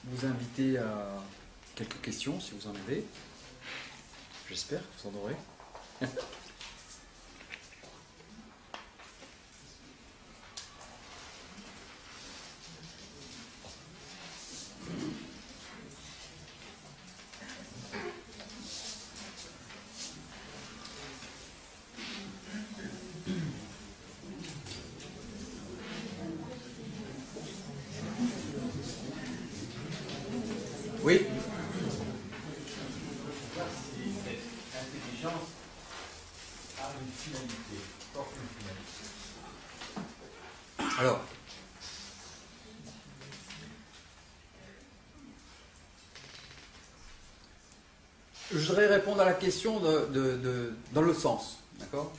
vous inviter à quelques questions, si vous en avez. J'espère que vous en aurez. Oui. L'intelligence a une finalité, porte une finalité. Alors, je voudrais répondre à la question dans l'autre sens, d'accord?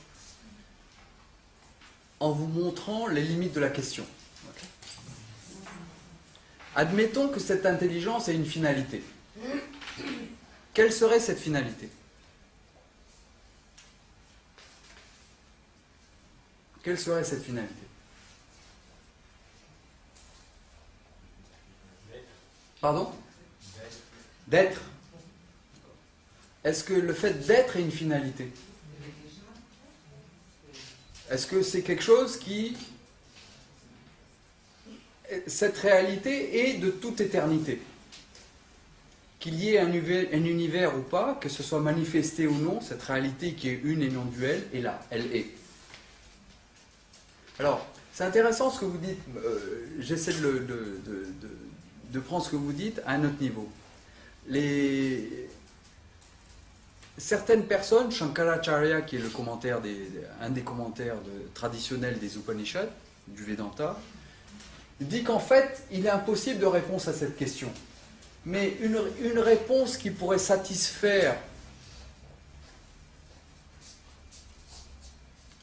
En vous montrant les limites de la question. Okay. Admettons que cette intelligence ait une finalité. Quelle serait cette finalité? Quelle serait cette finalité? Pardon? D'être. Est-ce que le fait d'être est une finalité? Est-ce que c'est quelque chose qui... Cette réalité est de toute éternité. Qu'il y ait un univers ou pas, que ce soit manifesté ou non, cette réalité qui est une et non duelle est là, elle est. Alors, c'est intéressant ce que vous dites. J'essaie de prendre ce que vous dites à un autre niveau. Certaines personnes, Shankaracharya, qui est un des commentaires traditionnels des Upanishads, du Vedanta, dit qu'en fait, il est impossible de réponse à cette question. Mais une réponse qui pourrait satisfaire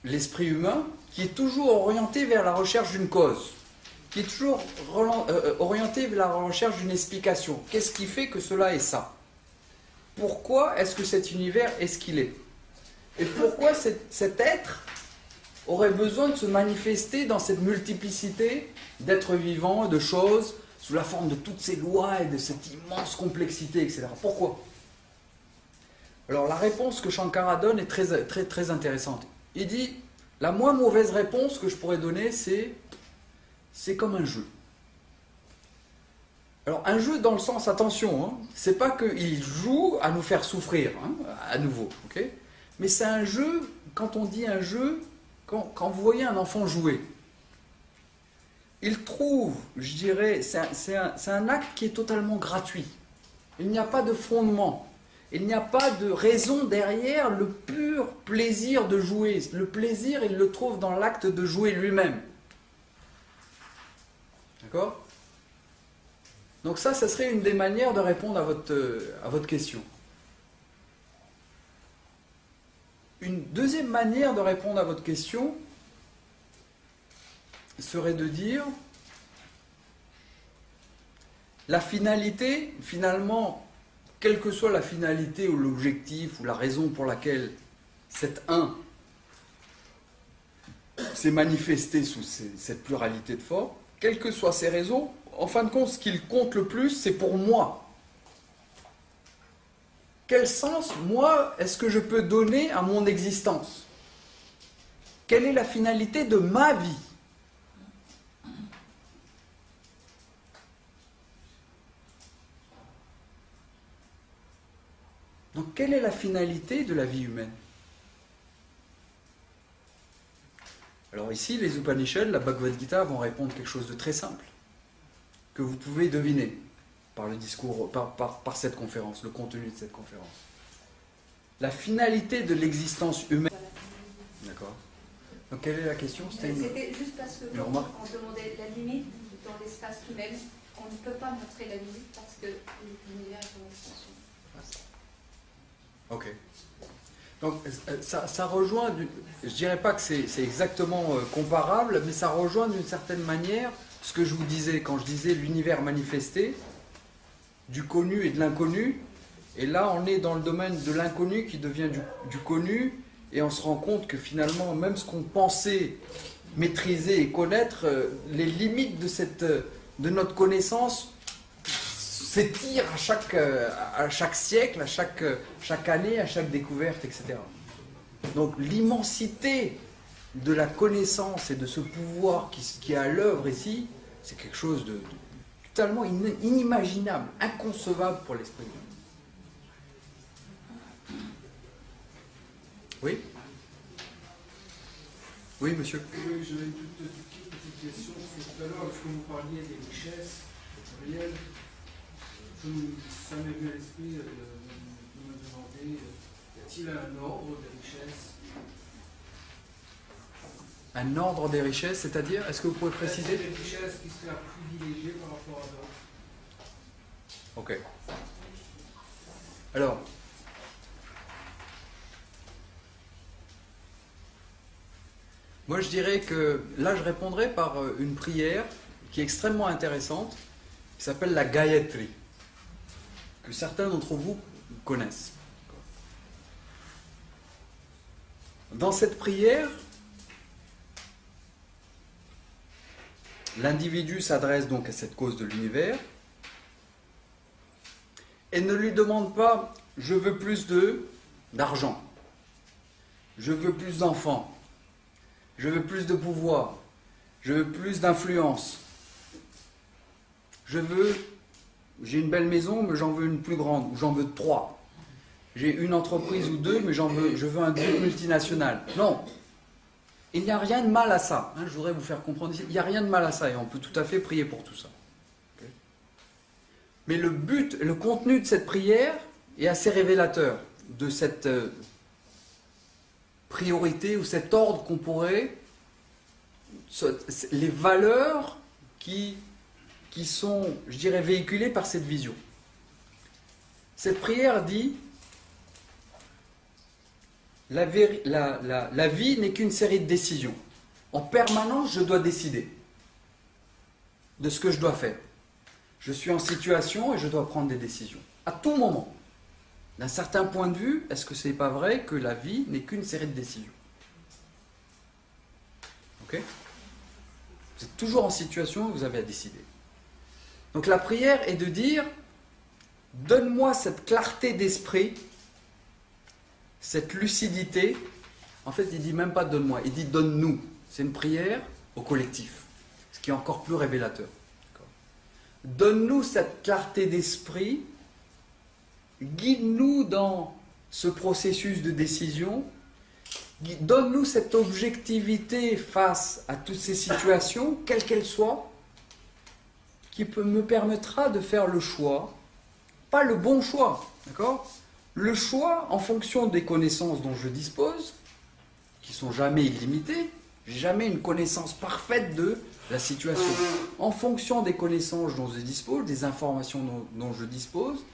l'esprit humain, qui est toujours orienté vers la recherche d'une cause, qui est toujours orienté vers la recherche d'une explication. Qu'est-ce qui fait que cela est ça? Pourquoi est-ce que cet univers est ce qu'il est? Et pourquoi cet être aurait besoin de se manifester dans cette multiplicité d'êtres vivants, de choses, sous la forme de toutes ces lois et de cette immense complexité, etc. Pourquoi? Alors la réponse que Shankara donne est très, très, très intéressante. Il dit, la moins mauvaise réponse que je pourrais donner, c'est comme un jeu. Alors un jeu dans le sens, attention, hein, c'est pas qu'il joue à nous faire souffrir, hein, à nouveau, ok? Mais c'est un jeu, quand on dit un jeu, quand vous voyez un enfant jouer, il trouve, je dirais, c'est un acte qui est totalement gratuit. Il n'y a pas de fondement. Il n'y a pas de raison derrière le pur plaisir de jouer. Le plaisir, il le trouve dans l'acte de jouer lui-même. D'accord? Donc ça serait une des manières de répondre à votre question. Une deuxième manière de répondre à votre question serait de dire la finalité, finalement, quelle que soit la finalité ou l'objectif ou la raison pour laquelle cet un s'est manifesté sous cette pluralité de formes, quelles que soient ces raisons, en fin de compte, ce qui compte le plus, c'est pour moi. Quel sens, moi, est-ce que je peux donner à mon existence? Quelle est la finalité de ma vie? Donc, quelle est la finalité de la vie humaine? Alors ici, les Upanishads, la Bhagavad Gita vont répondre quelque chose de très simple, que vous pouvez deviner par le discours, par cette conférence, le contenu de cette conférence. La finalité de l'existence humaine. D'accord. Donc quelle est la question? C'était juste parce que on demandait la limite dans l'espace lui-même, on ne peut pas montrer la limite parce que l'univers est en extension. Ok. Donc ça rejoint, je dirais pas que c'est exactement comparable, mais ça rejoint d'une certaine manière ce que je vous disais quand je disais l'univers manifesté, du connu et de l'inconnu. Et là, on est dans le domaine de l'inconnu qui devient du connu, et on se rend compte que finalement, même ce qu'on pensait maîtriser et connaître, les limites de notre connaissance s'étire à chaque siècle, à chaque année, à chaque découverte, etc. Donc l'immensité de la connaissance et de ce pouvoir qui est à l'œuvre ici, c'est quelque chose de totalement inimaginable, inconcevable pour l'esprit humain. Oui? Oui, monsieur? Oui, j'avais une toute petite question. Tout à l'heure, lorsque vous parliez des richesses réelles, ça m'est venu à l'esprit de me demander, y a-t-il un ordre des richesses? Un ordre des richesses, c'est-à-dire, est-ce que vous pouvez préciser? Des richesses qui seraient privilégiées par rapport à d'autres. Ok. Alors, moi je dirais que là je répondrai par une prière qui est extrêmement intéressante, qui s'appelle la Gayatri, que certains d'entre vous connaissent. Dans cette prière, l'individu s'adresse donc à cette cause de l'univers et ne lui demande pas « je veux plus d'argent, je veux plus d'enfants, je veux plus de pouvoir, je veux plus d'influence, j'ai une belle maison mais j'en veux une plus grande, ou j'en veux 3. J'ai une entreprise ou 2 mais je veux un groupe multinational. » Non. Il n'y a rien de mal à ça. Je voudrais vous faire comprendre ici. Il n'y a rien de mal à ça et on peut tout à fait prier pour tout ça. Okay. Mais le but, le contenu de cette prière est assez révélateur de cette priorité ou cet ordre qu'on pourrait, les valeurs qui sont, je dirais, véhiculées par cette vision. Cette prière dit: la vie n'est qu'une série de décisions. En permanence, je dois décider de ce que je dois faire. Je suis en situation et je dois prendre des décisions. À tout moment. D'un certain point de vue, est-ce que ce n'est pas vrai que la vie n'est qu'une série de décisions? Ok? Vous êtes toujours en situation où vous avez à décider. Donc la prière est de dire: donne-moi cette clarté d'esprit, cette lucidité. En fait, il ne dit même pas donne-moi, il dit donne-nous. C'est une prière au collectif, ce qui est encore plus révélateur. Donne-nous cette clarté d'esprit, guide-nous dans ce processus de décision, donne-nous cette objectivité face à toutes ces situations, quelles qu'elles soient, qui me permettra de faire le choix, pas le bon choix, d'accord ? Le choix en fonction des connaissances dont je dispose, qui sont jamais illimitées, j'ai jamais une connaissance parfaite de la situation. En fonction des connaissances dont je dispose, des informations dont je dispose,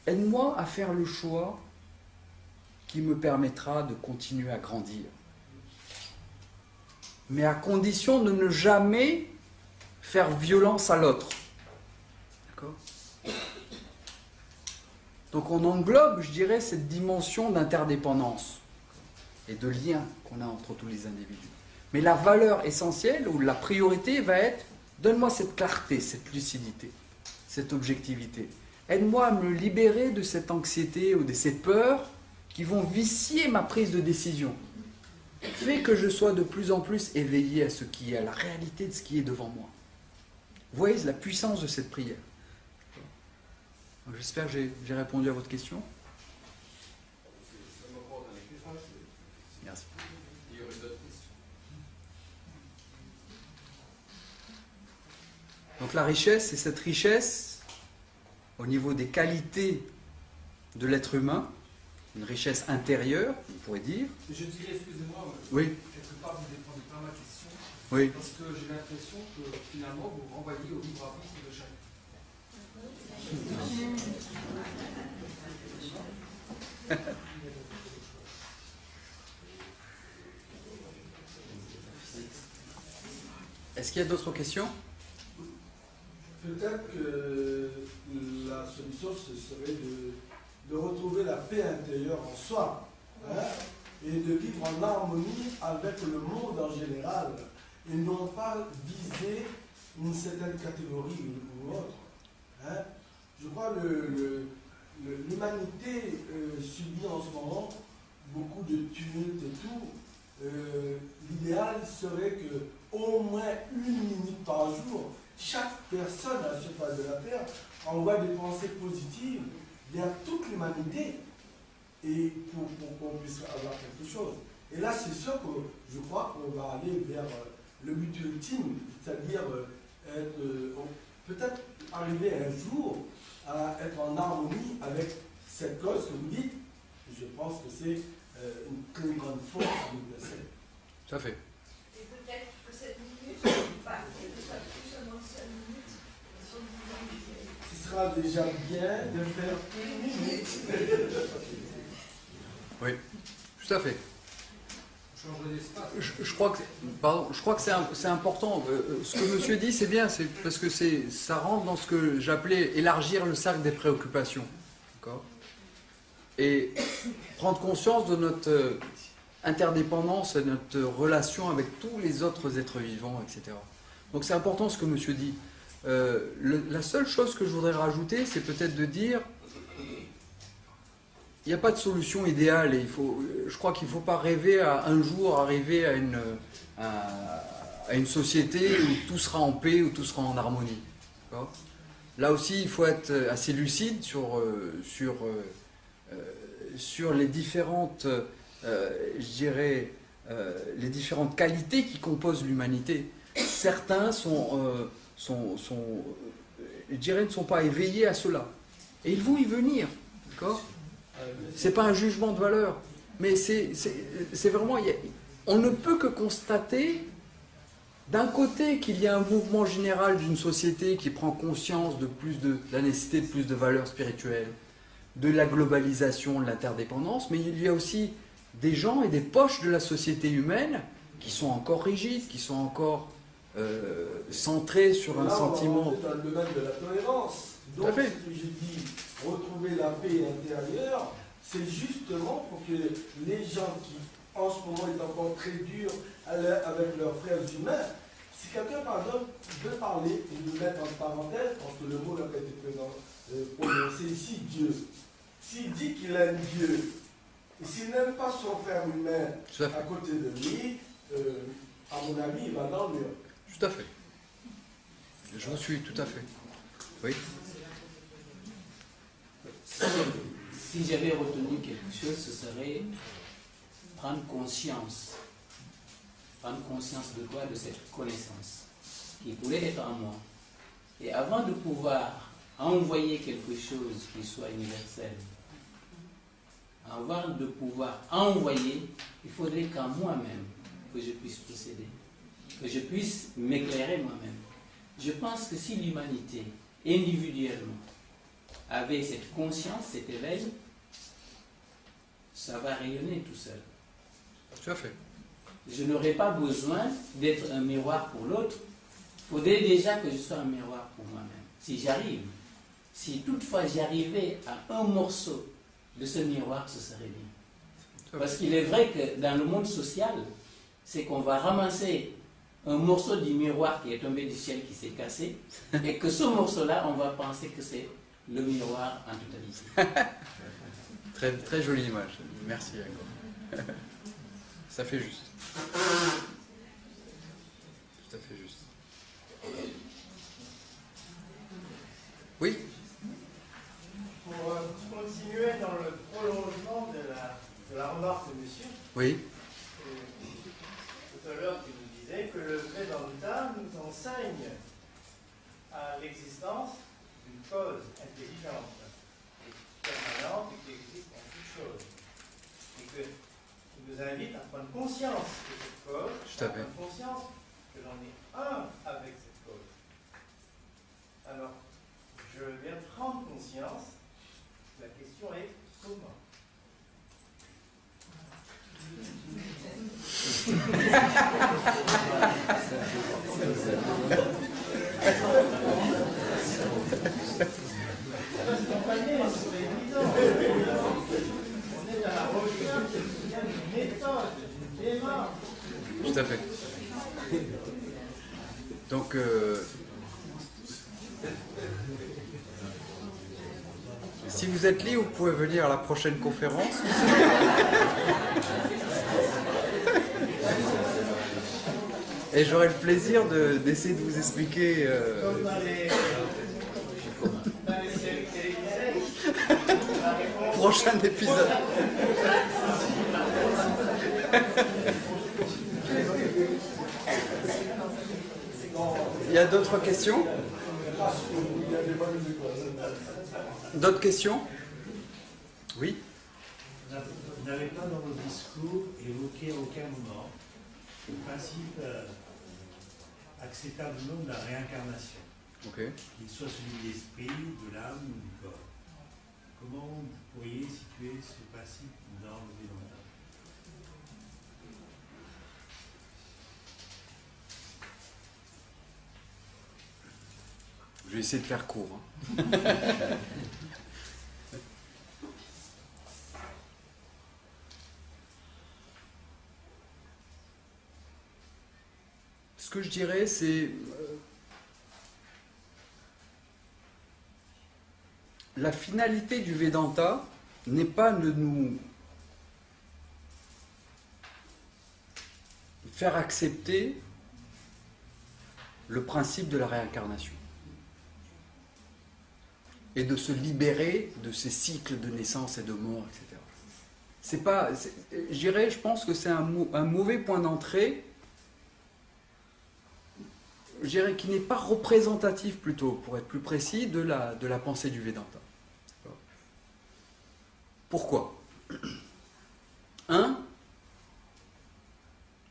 aide-moi à faire le choix qui me permettra de continuer à grandir. Mais à condition de ne jamais faire violence à l'autre. D'accord ? Donc on englobe, je dirais, cette dimension d'interdépendance et de lien qu'on a entre tous les individus. Mais la valeur essentielle ou la priorité va être: donne-moi cette clarté, cette lucidité, cette objectivité. Aide-moi à me libérer de cette anxiété ou de ces peurs qui vont vicier ma prise de décision. Fais que je sois de plus en plus éveillé à ce qui est, à la réalité de ce qui est devant moi. Vous voyez la puissance de cette prière. J'espère que j'ai répondu à votre question. Merci. Il y aurait d'autres questions. Donc la richesse, c'est cette richesse au niveau des qualités de l'être humain, une richesse intérieure, on pourrait dire. Je dirais, excusez-moi, Oui. quelque part vous répondez pas à ma question, Oui. parce que j'ai l'impression que finalement vous renvoyez au libre arbitre de chacun. Est-ce qu'il y a d'autres questions? Peut-être que la solution, ce serait de retrouver la paix intérieure en soi, hein, et de vivre en harmonie avec le monde en général, et non pas viser une certaine catégorie ou autre. Hein. Je crois crois l'humanité subit en ce moment beaucoup de tumultes et tout. L'idéal serait que au moins 1 minute par jour, chaque personne à la surface de la Terre envoie des pensées positives vers toute l'humanité et pour qu'on puisse avoir quelque chose. Et là, c'est sûr que je crois qu'on va aller vers le but ultime, c'est-à-dire peut-être arriver un jour à être en harmonie avec cette cause que vous dites. Je pense que c'est une très grande force universelle. Tout à fait. Et peut-être que cette minute, enfin, que ce soit plus seulement 5 minutes, sur l'humanité. Ce sera déjà bien de faire 1 minute. Oui, tout à fait. Changer d'espace. Je crois que c'est important. Ce que monsieur dit, c'est bien, c'est parce que ça rentre dans ce que j'appelais élargir le cercle des préoccupations. D'accord ? Et prendre conscience de notre interdépendance et notre relation avec tous les autres êtres vivants, etc. Donc c'est important ce que monsieur dit. La seule chose que je voudrais rajouter, c'est peut-être de dire il n'y a pas de solution idéale et je crois qu'il ne faut pas rêver à un jour arriver à une société où tout sera en paix, où tout sera en harmonie. Là aussi, il faut être assez lucide sur les différentes, les différentes qualités qui composent l'humanité. Certains ne sont pas éveillés à cela. Et ils vont y venir. D'accord ? C'est pas un jugement de valeur, mais c'est vraiment... On ne peut que constater, d'un côté, qu'il y a un mouvement général d'une société qui prend conscience de la nécessité de plus de valeurs spirituelles, de la globalisation, de l'interdépendance, mais il y a aussi des gens et des poches de la société humaine qui sont encore rigides, qui sont encore centrés sur un sentiment... On va dans le domaine de la tolérance. Donc, ce que je dis, retrouver la paix intérieure, c'est justement pour que les gens qui, en ce moment, est encore très durs avec leurs frères humains, si quelqu'un, par exemple, veut parler et nous mettre en parenthèse, parce que le mot n'a pas été prononcé ici, Dieu. S'il dit qu'il aime Dieu, et s'il n'aime pas son frère humain à côté de lui, à mon avis, il va dans le mur. Tout à fait. Je vous suis, tout à fait. Oui. Si j'avais retenu quelque chose, ce serait prendre conscience. Prendre conscience de quoi? De cette connaissance qui pourrait être en moi. Et avant de pouvoir envoyer quelque chose qui soit universel, avant de pouvoir envoyer, il faudrait qu'en moi-même, que je puisse procéder, que je puisse m'éclairer moi-même. Je pense que si l'humanité, individuellement, avait cette conscience, cet éveil, ça va rayonner tout seul. Tout à fait. Je n'aurais pas besoin d'être un miroir pour l'autre. Il faudrait déjà que je sois un miroir pour moi-même. Si j'arrive, si toutefois j'arrivais à un morceau de ce miroir, ce serait bien. Parce qu'il est vrai que dans le monde social, c'est qu'on va ramasser un morceau du miroir qui est tombé du ciel, qui s'est cassé, et que ce morceau-là, on va penser que c'est le miroir en totalité. Très, très jolie image. Merci, Jacob. Ça fait juste. Tout à fait juste. Oui. Pour continuer dans le prolongement de la remarque de monsieur, Oui. tout à l'heure tu nous disais que le Vedanta nous enseigne à l'existence d'une cause intelligente, permanente et qui existe en toute chose. Et que tu nous invites à prendre conscience de cette cause, Tout à fait. à prendre conscience que j'en ai un avec cette cause. Alors, je viens prendre conscience. La question est comment? On est à la recherche d'une méthode, d'une démarche. Tout à fait. Donc, Si vous êtes libre, vous pouvez venir à la prochaine conférence. Et j'aurai le plaisir d'essayer de vous expliquer. Comme dans les séries télévisées. Prochain épisode. Il y a d'autres questions? D'autres questions? Oui? Vous n'avez pas dans vos discours évoqué à aucun moment le principe acceptable ou non de la réincarnation, qu'il soit celui de l'esprit, de l'âme ou du corps. Comment vous pourriez situer ce principe dans le Vedanta? Je vais essayer de faire court. Ce que je dirais, c'est la finalité du Vedanta n'est pas de nous faire accepter le principe de la réincarnation et de se libérer de ces cycles de naissance et de mort, etc. C'est pas, je pense que c'est un mauvais point d'entrée, je dirais, qui n'est pas représentatif plutôt, pour être plus précis, de la pensée du Vedanta. Pourquoi? 1.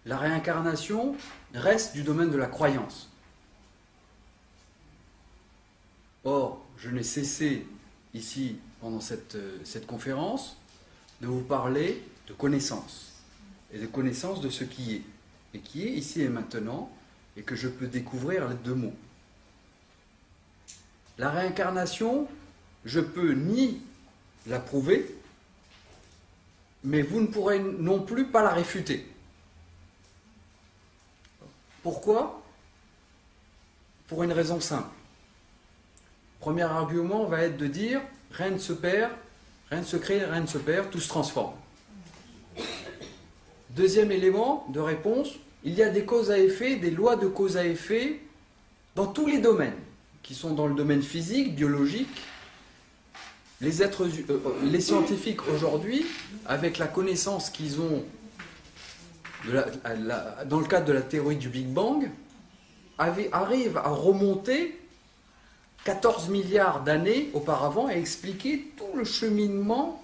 La réincarnation reste du domaine de la croyance. Or, je n'ai cessé ici, pendant cette conférence, de vous parler de connaissance, et de connaissance de ce qui est, et qui est ici et maintenant, et que je peux découvrir les deux mots. La réincarnation, je peux ni la prouver, mais vous ne pourrez non plus pas la réfuter. Pourquoi? Pour une raison simple. Premier argument va être de dire rien ne se perd, rien ne se crée, rien ne se perd, tout se transforme. Deuxième élément de réponse, il y a des causes à effet, des lois de cause à effet dans tous les domaines, qui sont dans le domaine physique, biologique. Les scientifiques aujourd'hui, avec la connaissance qu'ils ont dans le cadre de la théorie du Big Bang, arrivent à remonter 14 milliards d'années auparavant et expliquer tout le cheminement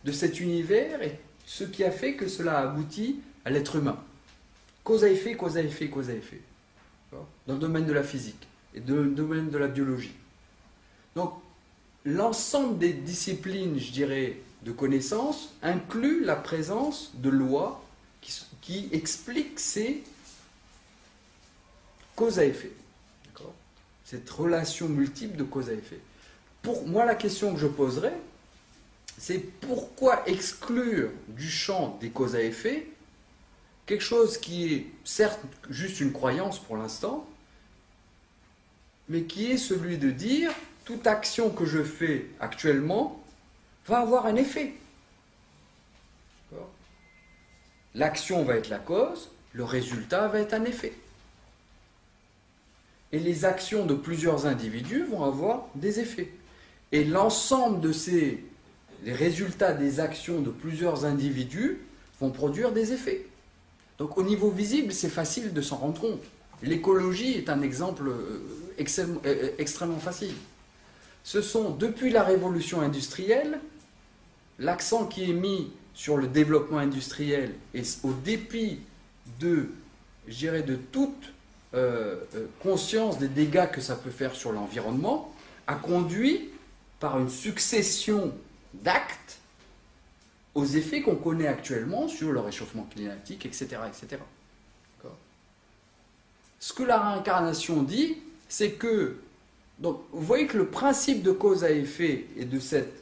de cet univers et ce qui a fait que cela a abouti à l'être humain. Cause à effet, cause à effet, cause à effet. Dans le domaine de la physique et dans le domaine de la biologie. Donc, l'ensemble des disciplines, je dirais, de connaissances inclut la présence de lois qui expliquent ces cause à effet. Cette relation multiple de cause à effet. Pour moi, la question que je poserais, c'est pourquoi exclure du champ des causes à effet quelque chose qui est certes juste une croyance pour l'instant, mais qui est celui de dire toute action que je fais actuellement va avoir un effet. L'action va être la cause, le résultat va être un effet. Et les actions de plusieurs individus vont avoir des effets. Et l'ensemble de les résultats des actions de plusieurs individus vont produire des effets. Donc au niveau visible, c'est facile de s'en rendre compte. L'écologie est un exemple extrêmement facile. Ce sont, depuis la révolution industrielle, l'accent qui est mis sur le développement industriel et au dépit de, je dirais, de toute conscience des dégâts que ça peut faire sur l'environnement, a conduit par une succession d'actes aux effets qu'on connaît actuellement sur le réchauffement climatique, etc. etc. Ce que la réincarnation dit, c'est que, donc, vous voyez que le principe de cause à effet et de cette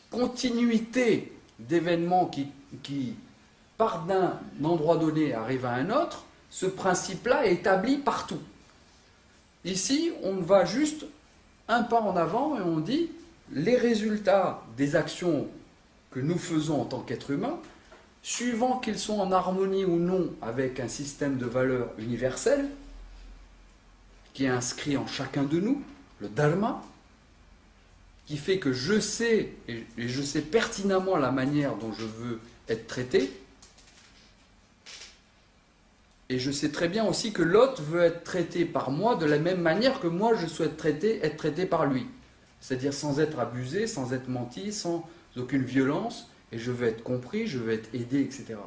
continuité d'événements qui partent d'un endroit donné arrivent à un autre, ce principe-là est établi partout. Ici, on va juste un pas en avant et on dit, les résultats des actions que nous faisons en tant qu'êtres humains, suivant qu'ils sont en harmonie ou non avec un système de valeurs universel, qui est inscrit en chacun de nous, le dharma, qui fait que je sais, et je sais pertinemment la manière dont je veux être traité, et je sais très bien aussi que l'autre veut être traité par moi de la même manière que moi je souhaite être traité par lui. C'est-à-dire sans être abusé, sans être menti, sans aucune violence, et je veux être compris, je veux être aidé, etc.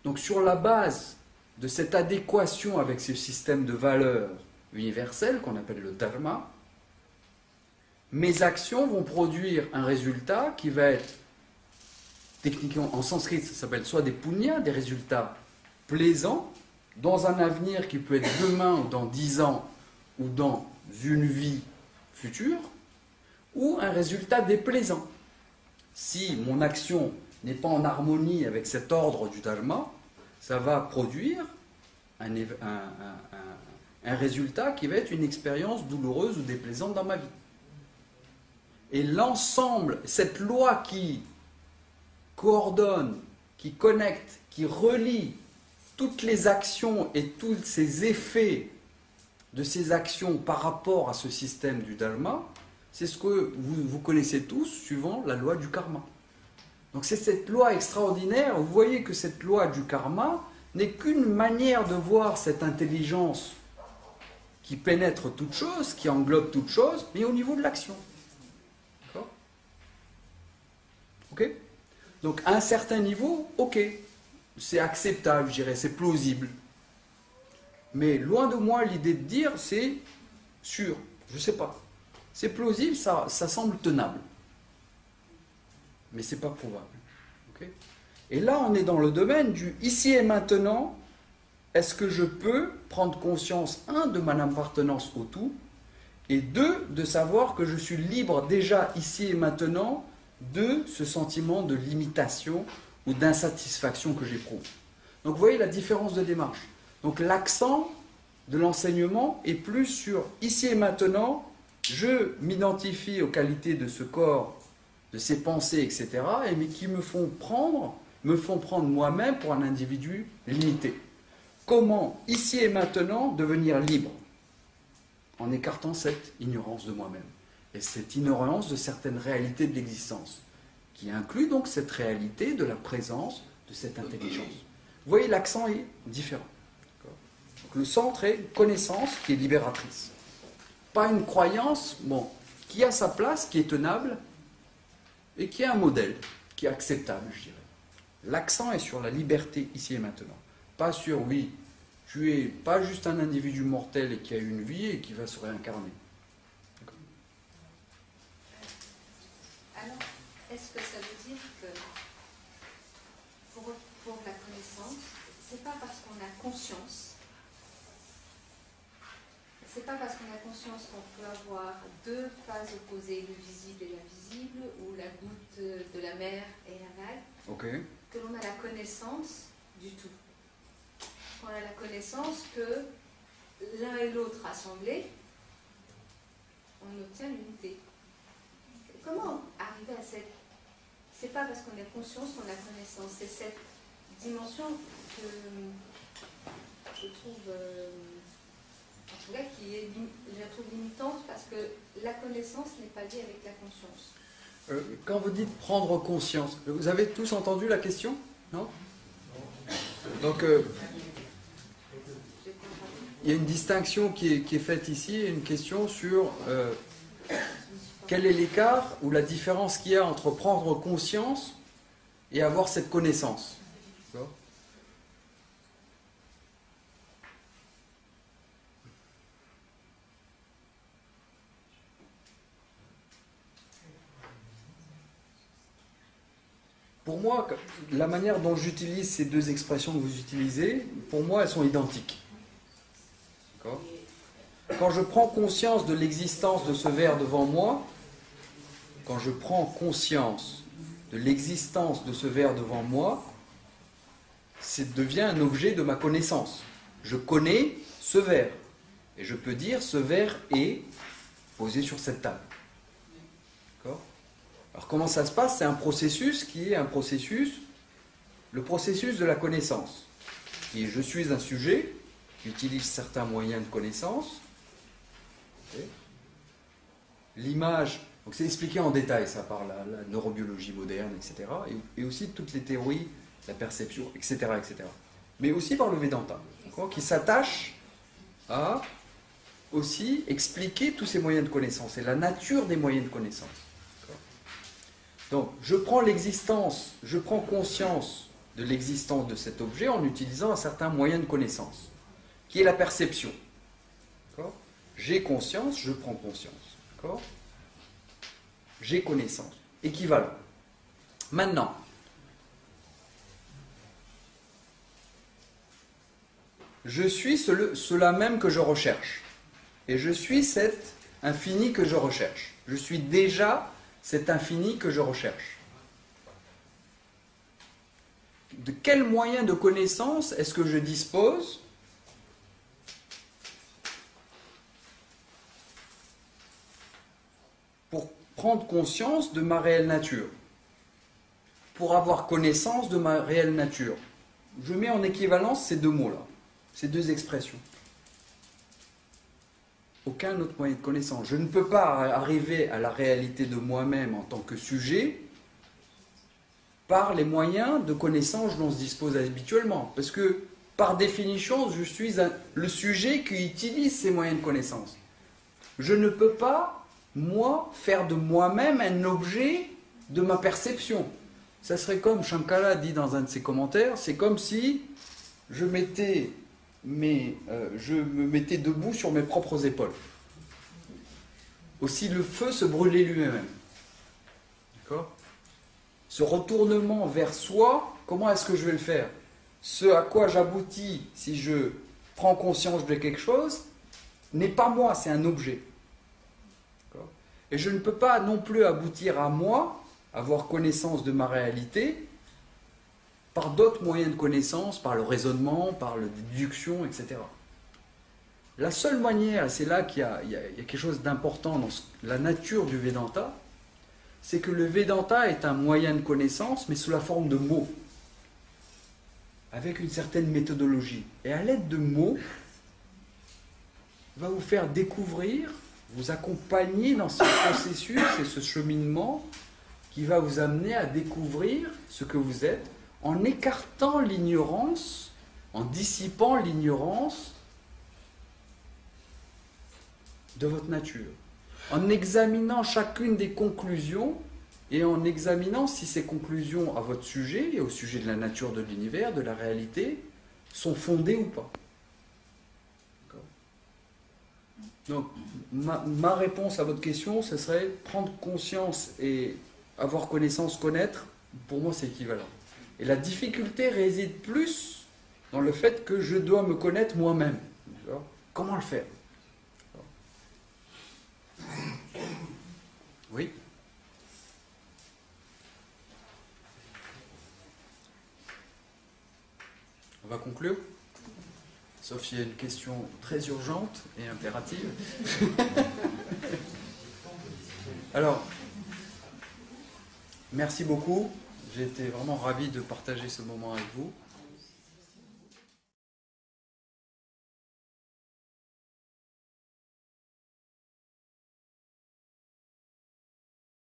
Donc sur la base de cette adéquation avec ce système de valeurs universelles qu'on appelle le dharma, mes actions vont produire un résultat qui va être, techniquement, en sanskrit, ça s'appelle soit des punyas, des résultats plaisants, dans un avenir qui peut être demain ou dans 10 ans ou dans une vie future, ou un résultat déplaisant. Si mon action n'est pas en harmonie avec cet ordre du dharma, ça va produire un résultat qui va être une expérience douloureuse ou déplaisante dans ma vie. Et l'ensemble, cette loi qui coordonne, qui connecte, qui relie toutes les actions et tous ces effets de ces actions par rapport à ce système du dharma, c'est ce que vous connaissez tous suivant la loi du karma. Donc c'est cette loi extraordinaire, vous voyez que cette loi du karma n'est qu'une manière de voir cette intelligence qui pénètre toute chose, qui englobe toute chose, mais au niveau de l'action. D'accord ? Ok ? Donc à un certain niveau, ok, c'est acceptable, je dirais, c'est plausible. Mais loin de moi l'idée de dire c'est sûr, je ne sais pas. C'est plausible, ça semble tenable. Mais ce n'est pas probable. Okay ? Et là, on est dans le domaine du ici et maintenant. Est-ce que je peux prendre conscience, un, de mon appartenance au tout, et deux, de savoir que je suis libre déjà ici et maintenant de ce sentiment de limitation ou d'insatisfaction que j'éprouve. Donc vous voyez la différence de démarche. Donc l'accent de l'enseignement est plus sur ici et maintenant, je m'identifie aux qualités de ce corps, de ses pensées, etc., mais qui me font prendre moi-même pour un individu limité. Comment, ici et maintenant, devenir libre en écartant cette ignorance de moi-même et cette ignorance de certaines réalités de l'existence, qui inclut donc cette réalité de la présence de cette intelligence. Vous voyez, l'accent est différent. Donc, le centre est connaissance qui est libératrice. Pas une croyance, bon, qui a sa place, qui est tenable, et qui est un modèle, qui est acceptable, je dirais. L'accent est sur la liberté ici et maintenant. Pas sur, oui, tu es pas juste un individu mortel et qui a une vie et qui va se réincarner. Alors, est-ce que ça veut dire que pour la connaissance, c'est pas parce qu'on a conscience, c'est pas parce qu'on a conscience qu'on peut avoir deux phases opposées, le visible et l'invisible, ou la goutte de la mer et la vague, que l'on a la connaissance du tout. On a la connaissance que l'un et l'autre rassemblés, on obtient l'unité. Comment arriver à cette... C'est pas parce qu'on a conscience qu'on a connaissance, c'est cette dimension que je trouve... en tout cas, je la trouve limitante parce que la connaissance n'est pas liée avec la conscience. Quand vous dites prendre conscience, vous avez tous entendu la question? Non? Donc, il y a une distinction qui est faite ici, une question sur quel est l'écart ou la différence qu'il y a entre prendre conscience et avoir cette connaissance. D'accord ? Pour moi, la manière dont j'utilise ces deux expressions que vous utilisez, pour moi, elles sont identiques. D'accord ? Quand je prends conscience de l'existence de ce verre devant moi, quand je prends conscience de l'existence de ce verre devant moi, ça devient un objet de ma connaissance. Je connais ce verre. Et je peux dire, ce verre est posé sur cette table. D'accord ? Alors comment ça se passe? C'est un processus qui est le processus de la connaissance. Qui est, je suis un sujet qui utilise certains moyens de connaissance. Okay. L'image, donc c'est expliqué en détail ça par la neurobiologie moderne, etc. Et aussi toutes les théories, la perception, etc. etc. Mais aussi par le Vedanta, qui s'attache à aussi expliquer tous ces moyens de connaissance et la nature des moyens de connaissance. Donc, je prends conscience de l'existence de cet objet en utilisant un certain moyen de connaissance, qui est la perception. J'ai conscience, je prends conscience. J'ai connaissance. Équivalent. Maintenant, je suis cela même que je recherche. Et je suis cet infini que je recherche. Je suis déjà cet infini que je recherche. De quel moyen de connaissance est-ce que je dispose pour prendre conscience de ma réelle nature, pour avoir connaissance de ma réelle nature? Je mets en équivalence ces deux mots-là, ces deux expressions. Aucun autre moyen de connaissance. Je ne peux pas arriver à la réalité de moi-même en tant que sujet par les moyens de connaissance dont on se dispose habituellement. Parce que, par définition, je suis le sujet qui utilise ces moyens de connaissance. Je ne peux pas, moi, faire de moi-même un objet de ma perception. Ça serait comme Shankara dit dans un de ses commentaires, c'est comme si je me mettais debout sur mes propres épaules. Aussi le feu se brûlait lui-même. D'accord ? Ce retournement vers soi, comment est-ce que je vais le faire? Ce à quoi j'aboutis si je prends conscience de quelque chose n'est pas moi, c'est un objet. D'accord ? Et je ne peux pas non plus aboutir à moi, avoir connaissance de ma réalité, par d'autres moyens de connaissance, par le raisonnement, par la déduction, etc. La seule manière, et c'est là qu'il y a quelque chose d'important dans la nature du Vedanta, c'est que le Vedanta est un moyen de connaissance, mais sous la forme de mots, avec une certaine méthodologie. Et à l'aide de mots, va vous faire découvrir, vous accompagner dans ce processus et ce cheminement qui va vous amener à découvrir ce que vous êtes, en écartant l'ignorance, en dissipant l'ignorance de votre nature, en examinant chacune des conclusions et en examinant si ces conclusions à votre sujet et au sujet de la nature de l'univers, de la réalité, sont fondées ou pas. Donc, ma réponse à votre question, ce serait prendre conscience et avoir connaissance, connaître, pour moi c'est équivalent. Et la difficulté réside plus dans le fait que je dois me connaître moi-même. Comment le faire? Oui? On va conclure? Sauf s'il y a une question très urgente et impérative. Alors, merci beaucoup. J'ai été vraiment ravi de partager ce moment avec vous.